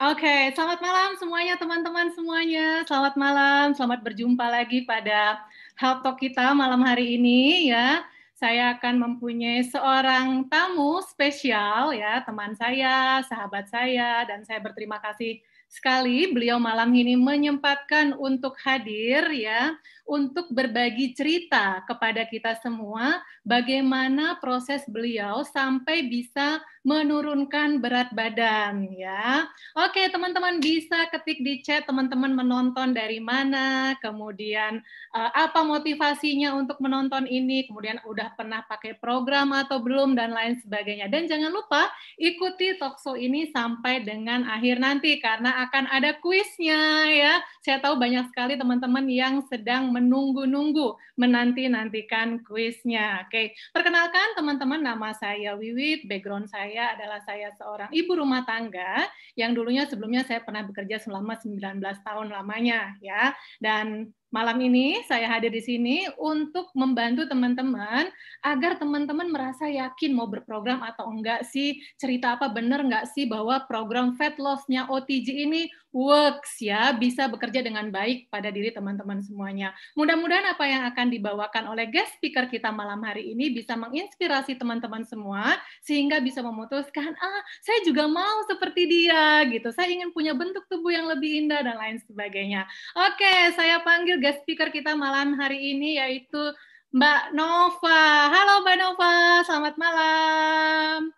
Oke, selamat malam semuanya teman-teman semuanya. Selamat malam, selamat berjumpa lagi pada Health Talk kita malam hari ini ya. Saya akan mempunyai seorang tamu spesial ya, teman saya, sahabat saya, dan saya berterima kasih sekali beliau malam ini menyempatkan untuk hadir ya, untuk berbagi cerita kepada kita semua bagaimana proses beliau sampai bisa menurunkan berat badan ya. Oke, teman-teman bisa ketik di chat teman-teman menonton dari mana, kemudian apa motivasinya untuk menonton ini, kemudian udah pernah pakai program atau belum, dan lain sebagainya. Dan jangan lupa ikuti talkshow ini sampai dengan akhir nanti, karena akan ada kuisnya ya. Saya tahu banyak sekali teman-teman yang sedang menunggu-nunggu, menanti-nantikan kuisnya. Oke, perkenalkan teman-teman, nama saya Wiwit, background saya adalah saya seorang ibu rumah tangga, yang dulunya sebelumnya saya pernah bekerja selama 19 tahun lamanya ya. Dan malam ini saya hadir di sini untuk membantu teman-teman agar teman-teman merasa yakin mau berprogram atau enggak sih, cerita apa benar enggak sih bahwa program fat loss-nya OTG ini works ya, bisa bekerja dengan baik pada diri teman-teman semuanya. Mudah-mudahan apa yang akan dibawakan oleh guest speaker kita malam hari ini bisa menginspirasi teman-teman semua sehingga bisa memutuskan, saya juga mau seperti dia gitu. Saya ingin punya bentuk tubuh yang lebih indah dan lain sebagainya. Oke, saya panggil guest speaker kita malam hari ini yaitu Mbak Nova. Halo Mbak Nova, selamat malam.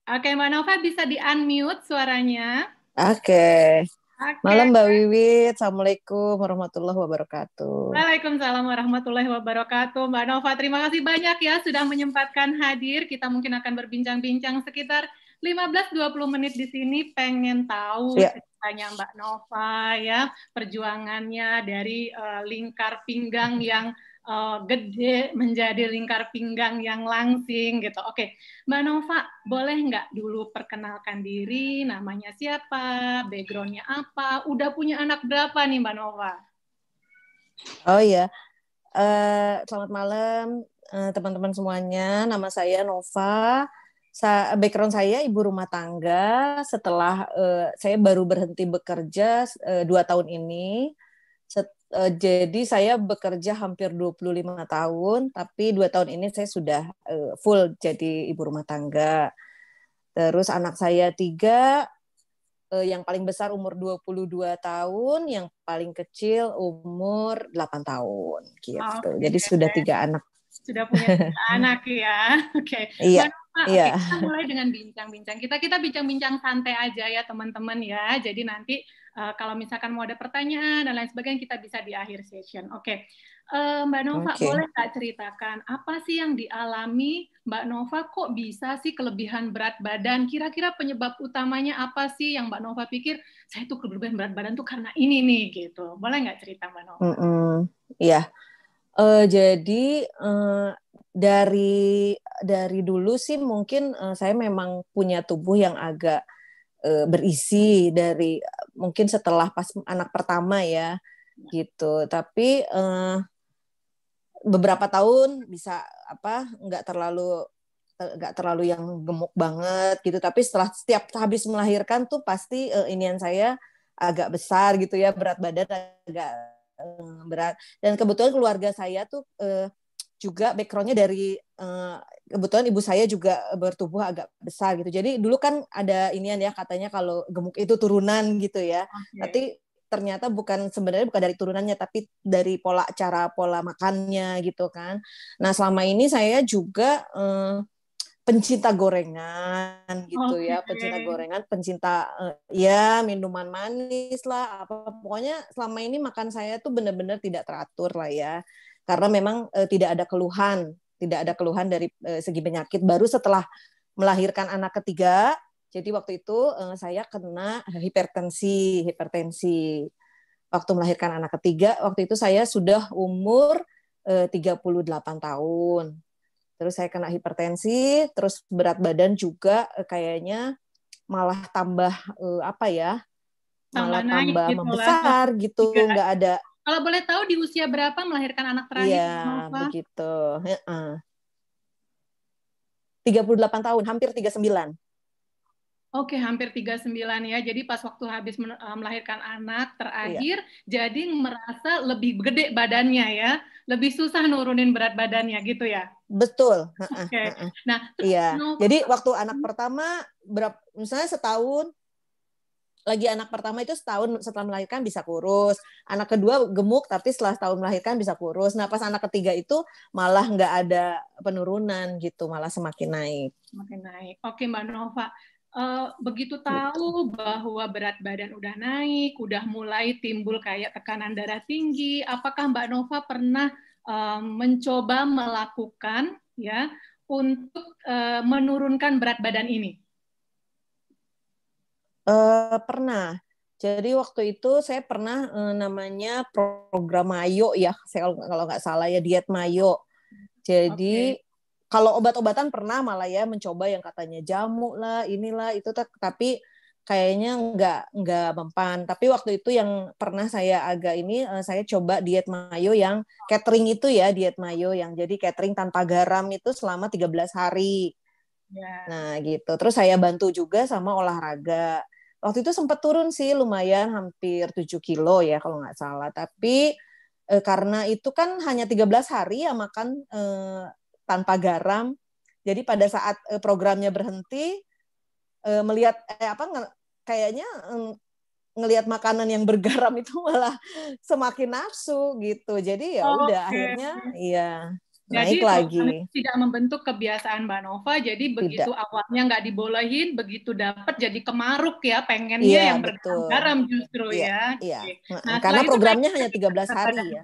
Oke, Mbak Nova bisa di-unmute suaranya. Oke. Oke. Malam Mbak Wiwit. Assalamualaikum warahmatullahi wabarakatuh. Waalaikumsalam warahmatullahi wabarakatuh. Mbak Nova, terima kasih banyak ya sudah menyempatkan hadir. Kita mungkin akan berbincang-bincang sekitar 15-20 menit di sini. Pengen tahu Ya, ceritanya Mbak Nova ya, perjuangannya dari lingkar pinggang yang gede menjadi lingkar pinggang yang langsing gitu. Oke, Mbak Nova, boleh nggak dulu perkenalkan diri, namanya siapa, backgroundnya apa, udah punya anak berapa nih Mbak Nova? oh ya. Selamat malam teman-teman semuanya. Nama saya Nova. Background saya ibu rumah tangga. Setelah saya baru berhenti bekerja 2 tahun ini. Jadi saya bekerja hampir 25 tahun, tapi 2 tahun ini saya sudah full jadi ibu rumah tangga. Terus anak saya 3, yang paling besar umur 22 tahun, yang paling kecil umur 8 tahun gitu. Oke, Jadi sudah 3 anak. sudah punya 3 anak ya. Oke, Iya, Mbak Nova, iya. oke, kita mulai dengan bincang-bincang. Kita bincang-bincang santai aja ya teman-teman ya. Jadi nanti kalau misalkan mau ada pertanyaan dan lain sebagainya kita bisa di akhir session. Oke, Mbak Nova Oke. boleh nggak ceritakan apa sih yang dialami Mbak Nova, kok bisa sih kelebihan berat badan? Kira-kira penyebab utamanya apa sih yang Mbak Nova pikir saya tuh kelebihan berat badan tuh karena ini nih gitu. Boleh nggak cerita Mbak Nova? Iya. Jadi dari dulu sih mungkin saya memang punya tubuh yang agak berisi dari mungkin setelah pas anak pertama ya gitu. Tapi beberapa tahun bisa apa nggak terlalu yang gemuk banget gitu, tapi setelah setiap habis melahirkan tuh pasti inian saya agak besar gitu ya, berat badan agak berat. Dan kebetulan keluarga saya tuh juga backgroundnya dari kebetulan ibu saya juga bertubuh agak besar gitu. Jadi dulu kan ada inian ya, katanya kalau gemuk itu turunan gitu ya. Oke. Tapi ternyata sebenarnya bukan dari turunannya, tapi dari pola makannya gitu kan. Nah, selama ini saya juga pencinta gorengan gitu Oke. ya, pencinta gorengan, pencinta ya minuman manis lah, apa pokoknya selama ini makan saya tuh benar-benar tidak teratur lah ya, karena memang tidak ada keluhan dari segi penyakit. Baru setelah melahirkan anak ketiga, jadi waktu itu saya kena hipertensi. Waktu melahirkan anak ketiga, waktu itu saya sudah umur 38 tahun. Terus saya kena hipertensi, terus berat badan juga kayaknya malah tambah apa ya, Tambah malah naik tambah gitu lah. membesar Tiga. gitu, nggak ada. Kalau boleh tahu di usia berapa melahirkan anak Iya, terakhir, Nova? begitu. 38 tahun, hampir 39. Oke, hampir 39 ya. Jadi pas waktu habis melahirkan anak Iya, terakhir, jadi merasa lebih gede badannya ya, lebih susah nurunin berat badannya gitu ya. betul. Oke. Nah, terus Iya. Nova, Jadi waktu anak pertama misalnya setahun lagi anak pertama itu setahun setelah melahirkan bisa kurus, anak kedua gemuk tapi setelah setahun melahirkan bisa kurus. Nah pas anak ketiga itu malah nggak ada penurunan gitu, malah semakin naik. makin naik. Oke, Mbak Nova. Begitu Gitu. tahu bahwa berat badan udah naik, udah mulai timbul kayak tekanan darah tinggi, apakah Mbak Nova pernah mencoba melakukan ya untuk menurunkan berat badan ini? Pernah. Jadi waktu itu saya pernah namanya program Mayo ya, saya kalau nggak salah ya diet Mayo. Oke. Jadi kalau obat-obatan pernah malah ya mencoba yang katanya jamu lah, inilah itu tapi kayaknya nggak mempan. Tapi waktu itu yang pernah saya agak ini saya coba diet mayo yang catering itu ya, diet mayo yang jadi catering tanpa garam itu selama 13 hari. Ya. Nah, gitu. Terus saya bantu juga sama olahraga. Waktu itu sempat turun sih lumayan hampir 7 kilo ya kalau nggak salah. Tapi karena itu kan hanya 13 hari ya makan tanpa garam. Jadi pada saat programnya berhenti melihat kayaknya ngelihat makanan yang bergaram itu malah semakin nafsu gitu. Jadi ya udah Oke. akhirnya ya naik Jadi program lagi. itu tidak membentuk kebiasaan Mbak Nova, jadi begitu Tidak. awalnya nggak dibolehin, begitu dapat jadi kemaruk ya, Iya, pengennya yang betul. bergaram-garam justru Iya, ya. iya. Oke. Nah Karena setelah itu naik programnya hanya lagi nggak 13 berat hari ya. badannya?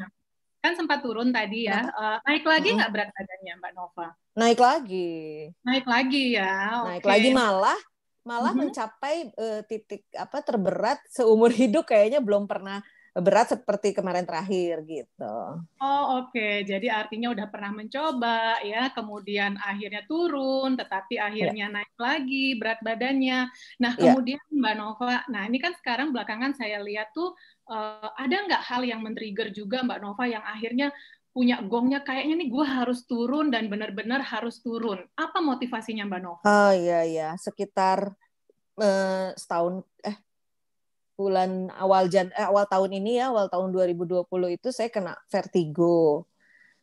Kan sempat turun tadi ya, Kenapa? naik lagi Mm-mm. nggak berat badannya Mbak Nova? Naik lagi. Naik lagi ya, Naik oke. lagi malah malah Mhm. mencapai titik apa terberat seumur hidup kayaknya belum pernah berat seperti kemarin terakhir gitu. Oh oke, jadi artinya udah pernah mencoba ya, kemudian akhirnya turun, tetapi Ya, akhirnya naik lagi berat badannya. Nah ya. kemudian Mbak Nova, nah ini kan sekarang belakangan saya lihat tuh ada nggak hal yang men-trigger juga Mbak Nova yang akhirnya punya gongnya kayaknya nih gue harus turun dan benar-benar harus turun. Apa motivasinya Mbak Nova? Oh iya ya, sekitar setahun awal tahun ini ya, awal tahun 2020 itu saya kena vertigo.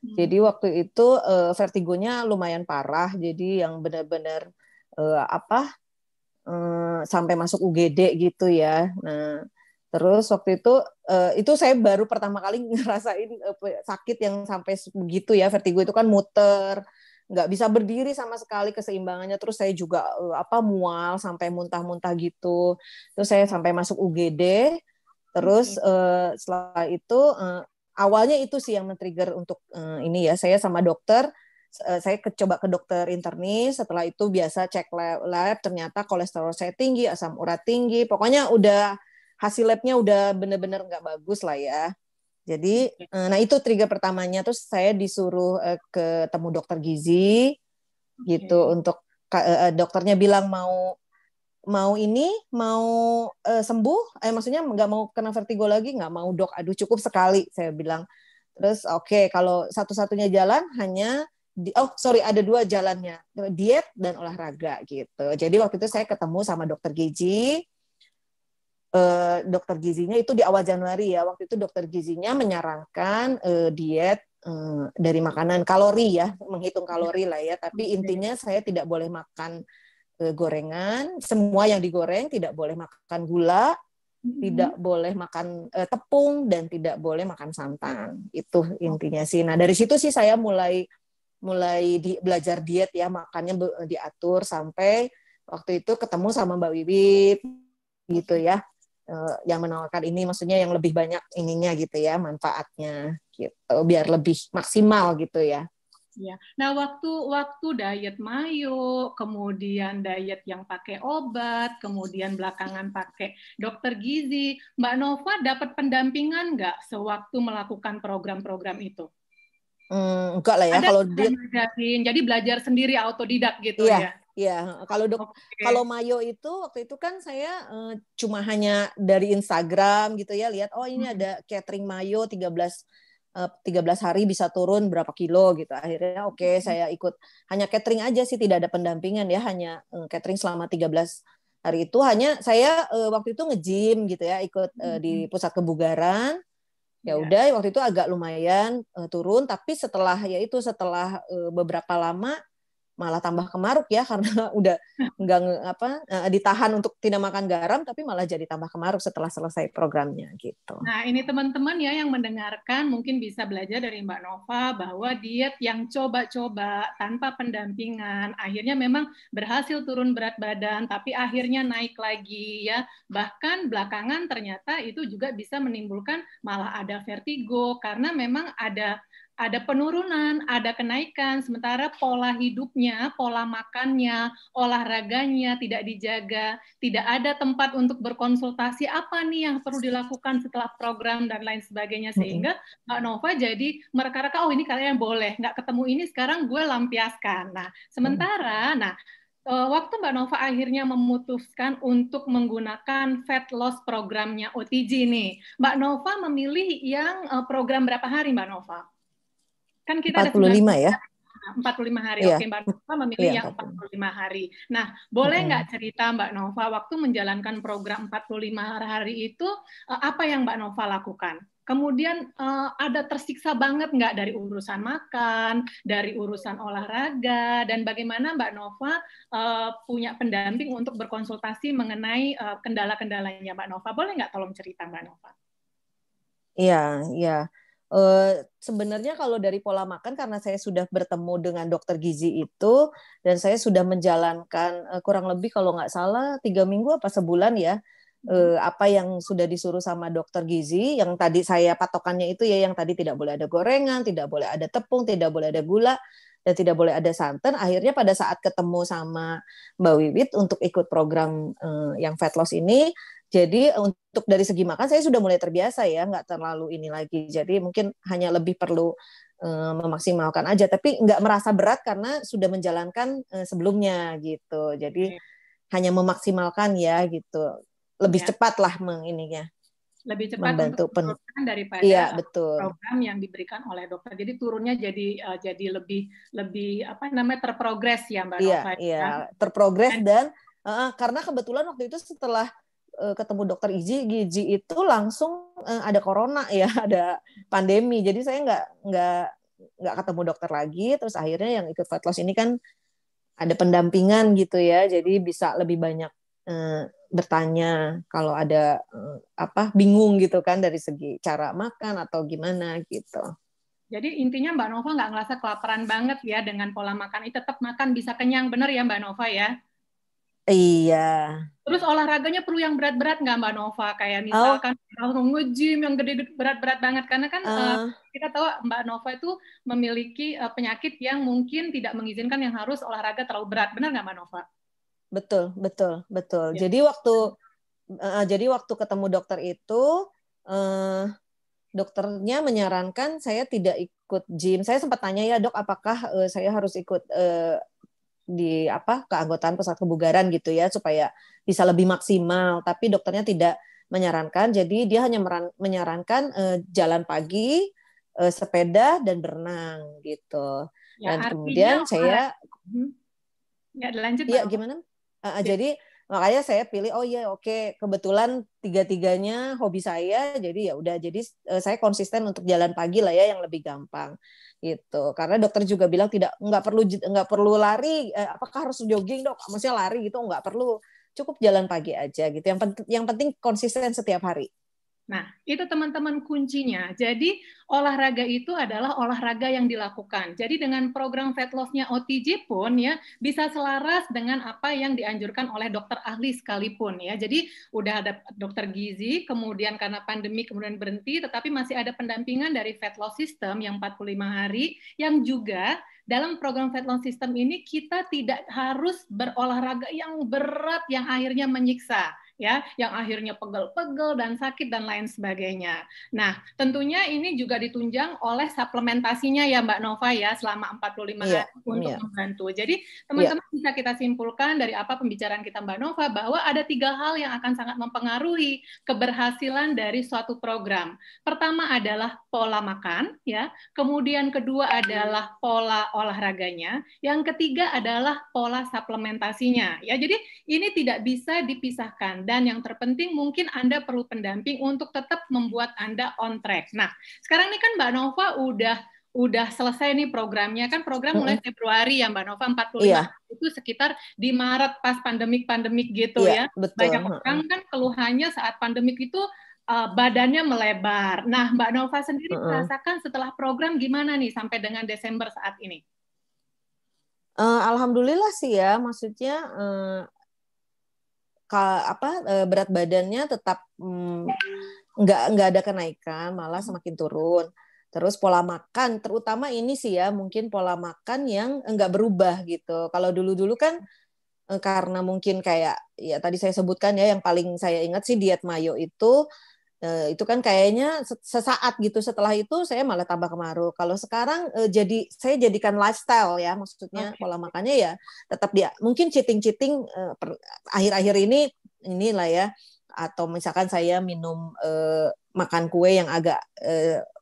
Jadi Hmm, waktu itu vertigonya lumayan parah, jadi yang benar-benar sampai masuk UGD gitu ya. Nah, terus waktu itu saya baru pertama kali ngerasain sakit yang sampai begitu ya, vertigo itu kan muter, nggak bisa berdiri sama sekali keseimbangannya. Terus saya juga mual sampai muntah-muntah gitu. Terus saya sampai masuk UGD. Terus oke. setelah itu awalnya itu sih yang men-trigger untuk ini ya, saya sama dokter saya coba ke dokter internis, setelah itu biasa cek lab, ternyata kolesterol saya tinggi, asam urat tinggi, pokoknya udah hasil labnya udah bener-bener nggak bagus lah ya. Jadi, Oke. nah itu trigger pertamanya, terus saya disuruh ketemu dokter gizi gitu Oke. untuk dokternya bilang mau mau ini mau sembuh, maksudnya nggak mau kena vertigo lagi, nggak mau dok, aduh cukup sekali saya bilang. Terus oke, kalau satu-satunya jalan hanya ada dua jalannya, diet dan olahraga gitu. Jadi waktu itu saya ketemu sama dokter gizi, dokter gizinya itu di awal Januari ya. Waktu itu dokter gizinya menyarankan diet dari makanan kalori ya, menghitung Ya, kalori lah ya. Tapi oke. intinya saya tidak boleh makan gorengan, semua yang digoreng, tidak boleh makan gula, tidak Mhm. boleh makan tepung, dan tidak boleh makan santan. Itu intinya sih. Nah dari situ sih saya mulai mulai belajar diet ya, makannya diatur sampai waktu itu ketemu sama Mbak Wiwit gitu Oke. ya, yang menawarkan ini, maksudnya yang lebih banyak ininya gitu ya, manfaatnya gitu, biar lebih maksimal gitu ya. Ya. Nah, waktu diet mayo, kemudian diet yang pakai obat, kemudian belakangan pakai dokter gizi, Mbak Nova dapat pendampingan nggak sewaktu melakukan program-program itu? Enggak lah ya Ada kalau yang diet. ngajarin, jadi belajar sendiri autodidak gitu Iya, ya? iya. Kalau Oke. kalau Mayo itu waktu itu kan saya cuma hanya dari Instagram gitu ya, lihat oh ini ada catering Mayo 13 hari bisa turun berapa kilo gitu. Akhirnya oke, saya ikut hanya catering aja sih, tidak ada pendampingan ya, hanya catering selama hari itu hanya saya waktu itu nge-gym gitu ya, ikut di pusat kebugaran. Ya udah waktu itu agak lumayan turun, tapi setelah beberapa lama malah tambah kemaruk ya karena udah nggak ditahan untuk tidak makan garam, tapi malah jadi tambah kemaruk setelah selesai programnya gitu. Nah, ini teman-teman ya yang mendengarkan mungkin bisa belajar dari Mbak Nova bahwa diet yang coba-coba tanpa pendampingan akhirnya memang berhasil turun berat badan, tapi akhirnya naik lagi ya. Bahkan belakangan ternyata itu juga bisa menimbulkan malah ada vertigo karena memang ada penurunan, ada kenaikan, sementara pola hidupnya, pola makannya, olahraganya tidak dijaga, tidak ada tempat untuk berkonsultasi apa nih yang perlu dilakukan setelah program dan lain sebagainya, sehingga Mbak Nova jadi mereka-reka, oh ini kalian boleh, nggak ketemu ini sekarang gue lampiaskan. Nah, sementara, waktu Mbak Nova akhirnya memutuskan untuk menggunakan fat loss programnya OTG nih, Mbak Nova memilih yang program berapa hari Mbak Nova? Kan kita 45 ada ya? 45 hari. Iya. Oke, Mbak Nova memilih yang 45 hari. Nah, boleh nggak cerita Mbak Nova waktu menjalankan program 45 hari itu apa yang Mbak Nova lakukan? Kemudian ada tersiksa banget nggak dari urusan makan, dari urusan olahraga, dan bagaimana Mbak Nova punya pendamping untuk berkonsultasi mengenai kendala-kendalanya Mbak Nova? Boleh nggak tolong cerita Mbak Nova? Iya, iya. Sebenarnya kalau dari pola makan, karena saya sudah bertemu dengan dokter gizi itu dan saya sudah menjalankan kurang lebih kalau nggak salah 3 minggu apa sebulan ya, apa yang sudah disuruh sama dokter gizi, yang tadi saya patokannya itu ya, yang tadi tidak boleh ada gorengan, tidak boleh ada tepung, tidak boleh ada gula, dan tidak boleh ada santan. Akhirnya pada saat ketemu sama Mbak Wiwit untuk ikut program yang fat loss ini, jadi untuk dari segi makan saya sudah mulai terbiasa ya, nggak terlalu ini lagi. Jadi mungkin hanya lebih perlu memaksimalkan aja, tapi nggak merasa berat karena sudah menjalankan sebelumnya gitu. Jadi hanya memaksimalkan ya gitu, lebih cepat lah ininya. Lebih cepat Membantu untuk menurunkan daripada iya, betul. program yang diberikan oleh dokter. Jadi turunnya jadi lebih apa namanya terprogres ya Mbak Nova. Iya, terprogres dan karena kebetulan waktu itu setelah ketemu dokter gizi itu langsung ada corona ya, ada pandemi. Jadi saya nggak ketemu dokter lagi. Terus akhirnya yang ikut fat loss ini kan ada pendampingan gitu ya. Jadi bisa lebih banyak bertanya kalau ada bingung gitu kan dari segi cara makan atau gimana gitu. Jadi intinya Mbak Nova nggak ngerasa kelaparan banget ya dengan pola makan ini, tetap makan bisa kenyang, bener ya Mbak Nova ya? Iya. Terus olahraganya perlu yang berat-berat nggak Mbak Nova? Kayak misalkan langsung nge-gym yang gede berat-berat banget. Karena kan kita tahu Mbak Nova itu memiliki penyakit yang mungkin tidak mengizinkan yang harus olahraga terlalu berat. Benar nggak Mbak Nova? Betul. Ya. Jadi waktu ketemu dokter itu, dokternya menyarankan saya tidak ikut gym. Saya sempat tanya ya dok, apakah saya harus ikut di keanggotaan pusat kebugaran gitu ya supaya bisa lebih maksimal, tapi dokternya tidak menyarankan. Jadi dia hanya menyarankan jalan pagi, sepeda dan berenang gitu. Ya, dan kemudian saya lanjut ya gimana? Jadi makanya saya pilih kebetulan tiga-tiganya hobi saya, jadi ya udah, jadi saya konsisten untuk jalan pagi lah ya yang lebih gampang gitu. Karena dokter juga bilang nggak perlu lari, apakah harus jogging dok? Maksudnya lari gitu nggak perlu, cukup jalan pagi aja gitu. Yang penting konsisten setiap hari. Nah, itu teman-teman kuncinya. Jadi, olahraga itu adalah olahraga yang dilakukan. Jadi, dengan program fat loss-nya OTG pun ya bisa selaras dengan apa yang dianjurkan oleh dokter ahli sekalipun ya. Jadi, udah ada dokter gizi, kemudian karena pandemi kemudian berhenti, tetapi masih ada pendampingan dari fat loss system yang 45 hari, yang juga dalam program fat loss system ini kita tidak harus berolahraga yang berat yang akhirnya menyiksa. ya, yang akhirnya pegel-pegel dan sakit dan lain sebagainya. Nah, tentunya ini juga ditunjang oleh suplementasinya ya Mbak Nova ya selama 45 hari untuk membantu. Jadi teman-teman bisa kita simpulkan dari apa pembicaraan kita Mbak Nova bahwa ada 3 hal yang akan sangat mempengaruhi keberhasilan dari suatu program. Pertama adalah pola makan ya, kemudian kedua adalah pola olahraganya, yang ketiga adalah pola suplementasinya ya. Jadi ini tidak bisa dipisahkan dan yang terpenting mungkin Anda perlu pendamping untuk tetap membuat Anda on track. Nah, sekarang ini kan Mbak Nova udah selesai nih programnya, kan program mulai Februari ya Mbak Nova, 45 itu sekitar di Maret pas pandemik gitu ya. Betul. Banyak orang kan keluhannya saat pandemik itu badannya melebar. Nah, Mbak Nova sendiri merasakan setelah program gimana nih sampai dengan Desember saat ini? Alhamdulillah sih ya, maksudnya berat badannya tetap nggak ada kenaikan, malah semakin turun. Terus pola makan, terutama ini sih ya, mungkin pola makan yang nggak berubah gitu. Kalau dulu-dulu kan karena mungkin kayak ya tadi saya sebutkan ya, yang paling saya ingat sih diet mayo itu kan kayaknya sesaat gitu, setelah itu saya malah tambah kemarau. Kalau sekarang saya jadikan lifestyle ya, maksudnya pola makannya ya tetap dia mungkin cheating akhir-akhir inilah ya, atau misalkan saya minum makan kue yang agak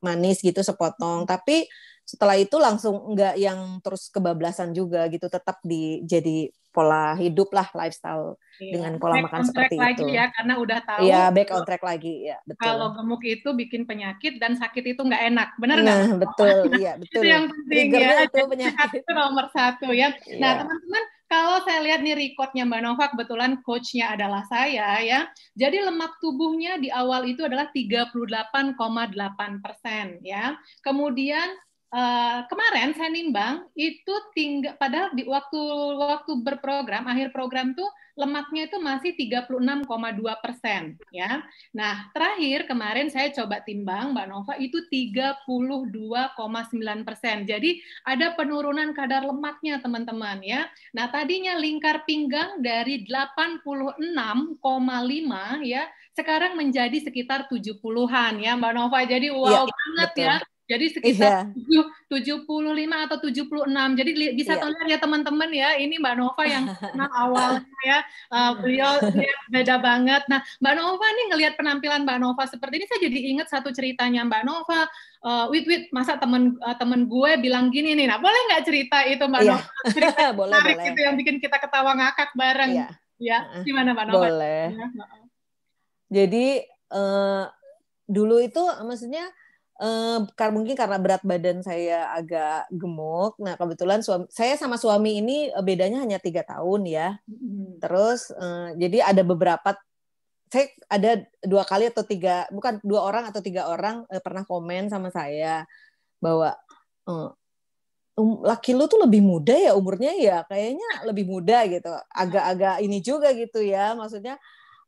manis gitu sepotong, tapi setelah itu langsung nggak yang terus kebablasan juga gitu, tetap jadi pola hidup lah, lifestyle dengan pola makan seperti itu. Lagi ya, karena udah tahu. Iya, back on track lagi ya, betul. Kalau gemuk itu bikin penyakit dan sakit itu nggak enak, benar nggak? Nah, betul, iya betul. Itu yang penting ya. Itu penyakit itu nomor 1 ya. Nah, teman-teman, kalau saya lihat nih recordnya Mbak Nova, kebetulan coachnya adalah saya ya. Jadi lemak tubuhnya di awal itu adalah 38,8% ya. Kemudian kemarin saya nimbang itu padahal di waktu berprogram, akhir program tuh lemaknya itu masih 36,2% ya. Nah, terakhir kemarin saya coba timbang Mbak Nova itu 32,9%. Jadi ada penurunan kadar lemaknya teman-teman ya. Nah, tadinya lingkar pinggang dari 86,5 ya, sekarang menjadi sekitar 70-an ya Mbak Nova. Jadi wow banget betul. Ya. Jadi sekitar 75 atau 76. Jadi bisa lihat ya teman-teman ya, ini Mbak Nova yang kenal awalnya ya. Beliau beda banget. Nah, Mbak Nova nih ngelihat penampilan Mbak Nova seperti ini, saya jadi ingat satu ceritanya Mbak Nova. Masa temen gue bilang gini nih, nah boleh nggak cerita itu Mbak Nova? Cerita menarik gitu yang bikin kita ketawa ngakak bareng. Ya, gimana Mbak Nova? Boleh. Jadi dulu itu maksudnya mungkin karena berat badan saya agak gemuk. Nah, kebetulan saya sama suami ini bedanya hanya 3 tahun ya. Terus jadi ada beberapa, saya ada 2 kali atau 3, bukan 2 orang atau 3 orang pernah komen sama saya bahwa laki lu tuh lebih muda ya umurnya ya, kayaknya lebih muda gitu. Agak-agak ini juga gitu ya, maksudnya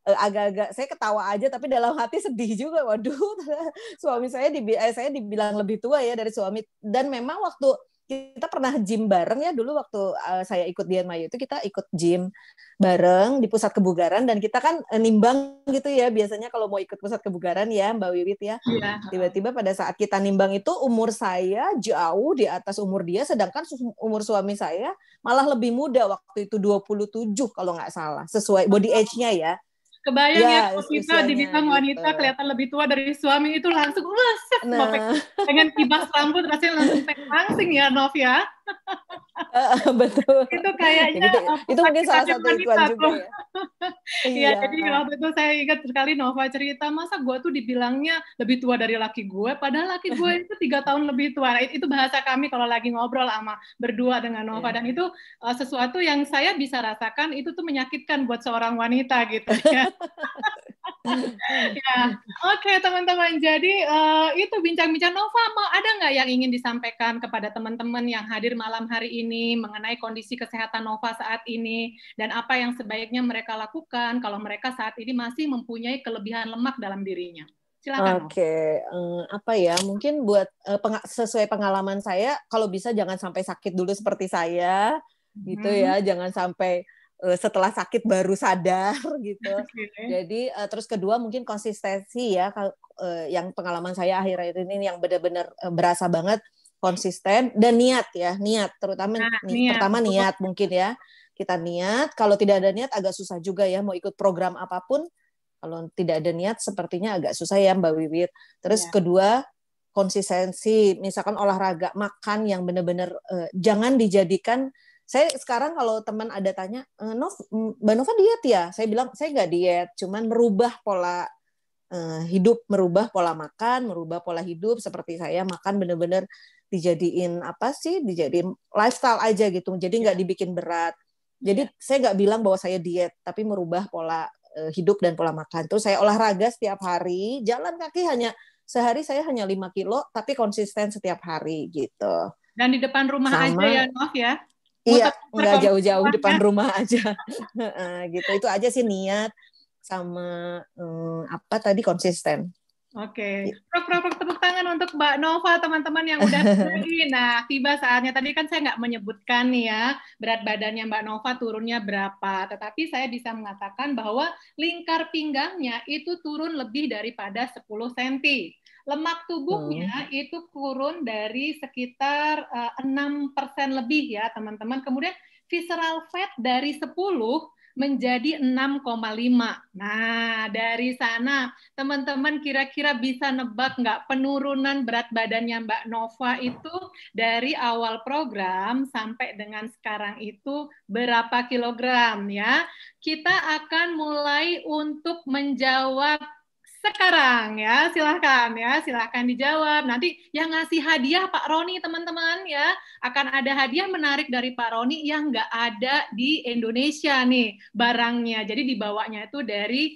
agak-agak saya ketawa aja tapi dalam hati sedih juga. Waduh, suami saya dibilang lebih tua ya dari suami. Dan memang waktu kita pernah gym bareng ya dulu, waktu saya ikut Dian Mayu itu kita ikut gym bareng di pusat kebugaran, dan kita kan nimbang gitu ya biasanya kalau mau ikut pusat kebugaran ya Mbak Wiwit ya. Tiba-tiba pada saat kita nimbang itu umur saya jauh di atas umur dia, sedangkan umur suami saya malah lebih muda waktu itu, 27 kalau nggak salah, sesuai body age-nya ya. Kebayang ya kalau kita dibilang wanita gitu, kelihatan lebih tua dari suami, itu langsung pengen kibas rambut, rasanya langsung langsing ya Nov ya. Betul. Itu kayaknya itu mungkin salah satu ikuan juga ya. Iya, jadi waktu itu saya ingat sekali Nova cerita, masa gue tuh dibilangnya lebih tua dari laki gue, padahal laki gue itu 3 tahun lebih tua. Itu bahasa kami kalau lagi ngobrol sama berdua dengan Nova, dan itu sesuatu yang saya bisa rasakan, itu tuh menyakitkan buat seorang wanita gitu ya. Ya, oke teman-teman. Jadi itu bincang-bincang Nova. Ada nggak yang ingin disampaikan kepada teman-teman yang hadir malam hari ini mengenai kondisi kesehatan Nova saat ini dan apa yang sebaiknya mereka lakukan kalau mereka saat ini masih mempunyai kelebihan lemak dalam dirinya? Silakan. Oke, apa ya? Mungkin buat sesuai pengalaman saya, kalau bisa jangan sampai sakit dulu seperti saya, gitu ya. Jangan sampai setelah sakit baru sadar gitu. Okay. Jadi terus kedua mungkin konsistensi ya, yang pengalaman saya akhir-akhir ini yang benar-benar berasa banget konsisten, dan niat ya, niat terutama pertama niat mungkin ya, kita niat. Kalau tidak ada niat agak susah juga ya mau ikut program apapun. Kalau tidak ada niat sepertinya agak susah ya Mbak Wiwit. Terus kedua konsistensi, misalkan olahraga, makan yang benar-benar jangan dijadikan. Saya sekarang kalau teman ada tanya, Mbak Nova diet ya? Saya bilang saya nggak diet, cuman merubah pola hidup, merubah pola makan, merubah pola hidup. Seperti saya makan benar-benar dijadiin apa sih? Dijadiin lifestyle aja gitu. Jadi nggak dibikin berat. Jadi saya nggak bilang bahwa saya diet, tapi merubah pola hidup dan pola makan. Terus saya olahraga setiap hari, jalan kaki sehari saya hanya 5 kilo, tapi konsisten setiap hari gitu. Dan di depan rumah aja ya, Nov ya? Iya, nggak jauh-jauh depan rumah aja. Gitu, itu aja sih niat sama apa tadi konsisten. Oke. Tepuk tangan untuk Mbak Nova, teman-teman yang udah lagi. Nah, tiba saatnya. Tadi kan saya nggak menyebutkan nih ya, berat badannya Mbak Nova turunnya berapa. Tetapi saya bisa mengatakan bahwa lingkar pinggangnya itu turun lebih daripada 10 cm. Lemak tubuhnya itu turun dari sekitar 6% lebih ya, teman-teman. Kemudian visceral fat dari 10 menjadi 6,5. Nah, dari sana teman-teman kira-kira bisa nebak nggak penurunan berat badannya Mbak Nova itu dari awal program sampai dengan sekarang itu berapa kilogram ya? Kita akan mulai untuk menjawab sekarang ya, silahkan dijawab. Nanti yang ngasih hadiah Pak Roni teman-teman ya, akan ada hadiah menarik dari Pak Roni yang nggak ada di Indonesia nih barangnya. Jadi dibawanya itu dari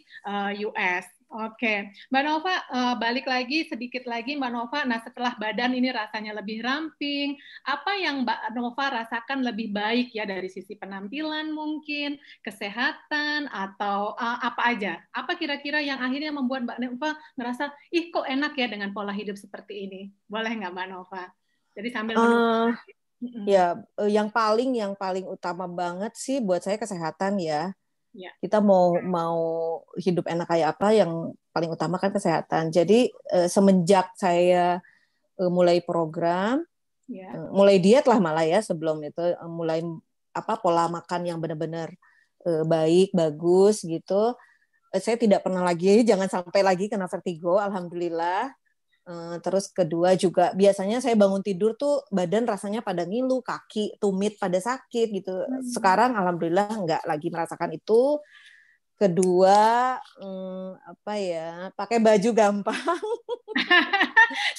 US. Oke, Mbak Nova, balik lagi sedikit lagi Mbak Nova. Nah, setelah badan ini rasanya lebih ramping, apa yang Mbak Nova rasakan lebih baik ya dari sisi penampilan mungkin, kesehatan, atau apa aja? Apa kira-kira yang akhirnya membuat Mbak Nova ngerasa, ih kok enak ya dengan pola hidup seperti ini? Boleh nggak Mbak Nova? Jadi sambil menunggu. Ya, yang paling utama banget sih buat saya kesehatan ya. Kita mau hidup enak kayak apa, yang paling utama kan kesehatan. Jadi semenjak saya mulai program, mulai diet lah malah ya, sebelum itu mulai pola makan yang benar-benar baik, bagus gitu. Saya tidak pernah lagi, jangan sampai lagi kena vertigo, alhamdulillah. Terus kedua juga biasanya saya bangun tidur tuh badan rasanya pada ngilu, kaki, tumit pada sakit gitu. Sekarang alhamdulillah nggak lagi merasakan itu. Kedua pakai baju gampang.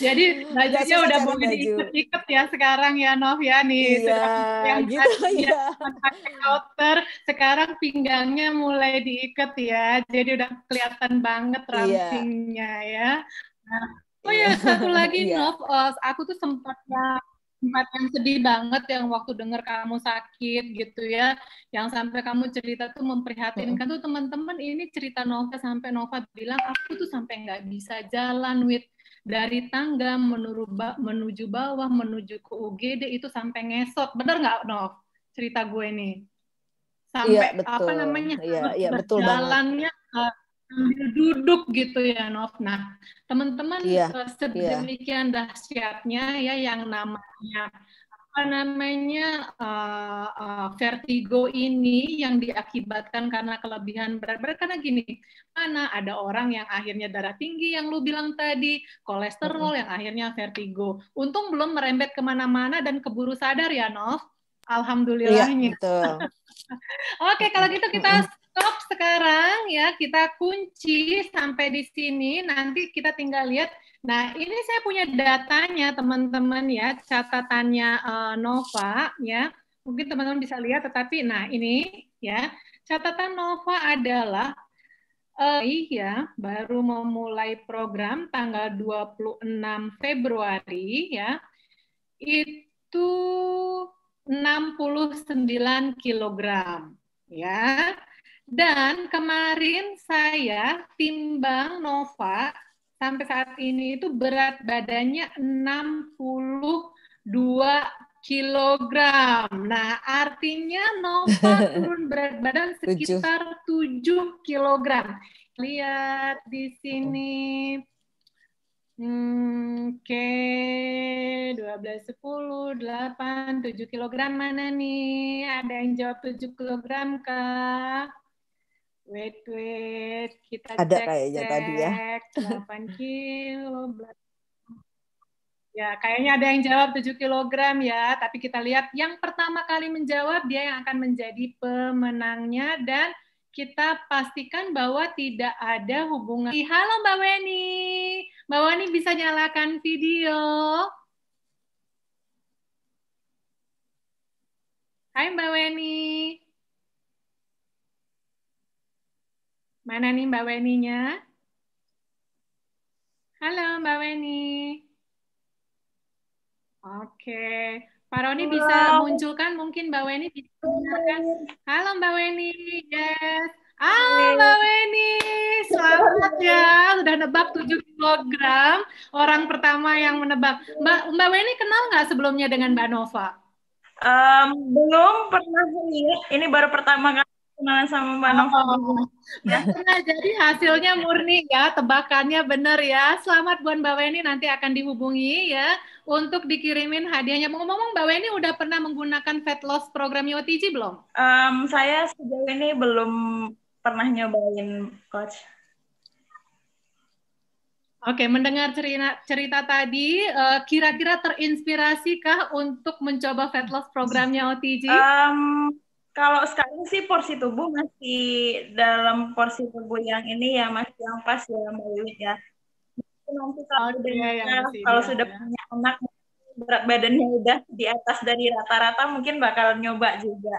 Jadi bajunya udah mau diikat-ikat ya sekarang ya Nov ya nih. Iya, yang gitu ya. Pakai outer, sekarang pinggangnya mulai diikat ya. Jadi udah kelihatan banget rampingnya ya. Nah, oh ya, satu lagi Nov, aku tuh sempat yang sedih banget yang waktu dengar kamu sakit gitu ya, yang sampai kamu cerita tuh memprihatinkan tuh teman-teman. Ini cerita Nova sampai Nova bilang aku tuh sampai nggak bisa jalan dari tangga menuju bawah menuju ke UGD itu sampai ngesot. Bener nggak Nov cerita gue nih? Sampai betul. Betul jalannya sambil duduk gitu ya Nov. Nah, teman-teman sedemikian dahsyatnya ya yang namanya vertigo ini yang diakibatkan karena kelebihan berat badan. Karena gini, mana ada orang yang akhirnya darah tinggi yang lu bilang tadi, kolesterol yang akhirnya vertigo. Untung belum merembet kemana-mana dan keburu sadar ya Nov. Alhamdulillahnya. Oke, kalau gitu kita stop sekarang ya, kita kunci sampai di sini. Nanti kita tinggal lihat. Nah, ini saya punya datanya teman-teman ya, catatannya Nova ya. Mungkin teman-teman bisa lihat, tetapi nah ini ya, catatan Nova adalah ya, baru memulai program tanggal 26 Februari ya. Itu 69 kilogram ya. Dan kemarin saya timbang Nova sampai saat ini itu berat badannya 62 kilogram. Nah, artinya Nova turun berat badan sekitar 7 kilogram. Lihat di sini. Oke, 12, 10, 8, 7 kilogram mana nih? Ada yang jawab 7 kilogram kah? Wait, kita ada cek, kayaknya tadi ya. 8 kilo. Ya, kayaknya ada yang jawab 7 kilogram ya, tapi kita lihat yang pertama kali menjawab dia yang akan menjadi pemenangnya dan kita pastikan bahwa tidak ada hubungan. Halo Mbak Weni. Mbak Weni bisa nyalakan video. Hai Mbak Weni. Mana nih Mbak Weninya? Halo Mbak Weni. Oke. Pak Roni bisa munculkan mungkin Mbak Weni bisa mendengarkan. Halo Mbak Weni. Yes. Mbak Weni. Selamat ya. Sudah nebak 7 kilogram. Orang pertama yang menebak. Mbak Weni kenal nggak sebelumnya dengan Mbak Nova? Belum pernah lihat. Ini baru pertama kali kenalan sama Mbak Nova. Ya. Nah, jadi hasilnya murni ya, tebakannya benar ya. Selamat buat Mbak Weni, nanti akan dihubungi ya untuk dikirimin hadiahnya. Ngomong-ngomong, Mbak Weni udah pernah menggunakan fat loss program OTG belum? Saya sejauh ini belum pernah nyobain, Coach. Oke, mendengar cerita tadi, kira-kira terinspirasikah untuk mencoba fat loss programnya OTG? Kalau sekarang sih porsi tubuh masih dalam porsi tubuh yang ini ya, masih yang pas ya Mbak Wiwit ya. Nanti kalau sudah punya anak, berat badannya udah di atas dari rata-rata, mungkin bakal nyoba juga.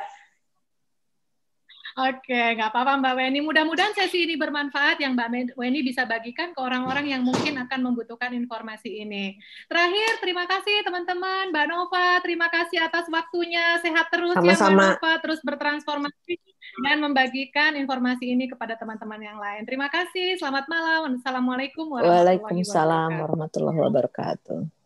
Oke, nggak apa-apa Mbak Weni. Mudah-mudahan sesi ini bermanfaat yang Mbak Weni bisa bagikan ke orang-orang yang mungkin akan membutuhkan informasi ini. Terakhir, terima kasih teman-teman. Mbak Nova, terima kasih atas waktunya. Sehat terus ya Mbak Nova, terus bertransformasi dan membagikan informasi ini kepada teman-teman yang lain. Terima kasih, selamat malam. Assalamualaikum warahmatullahi wabarakatuh. Waalaikumsalam warahmatullahi wabarakatuh.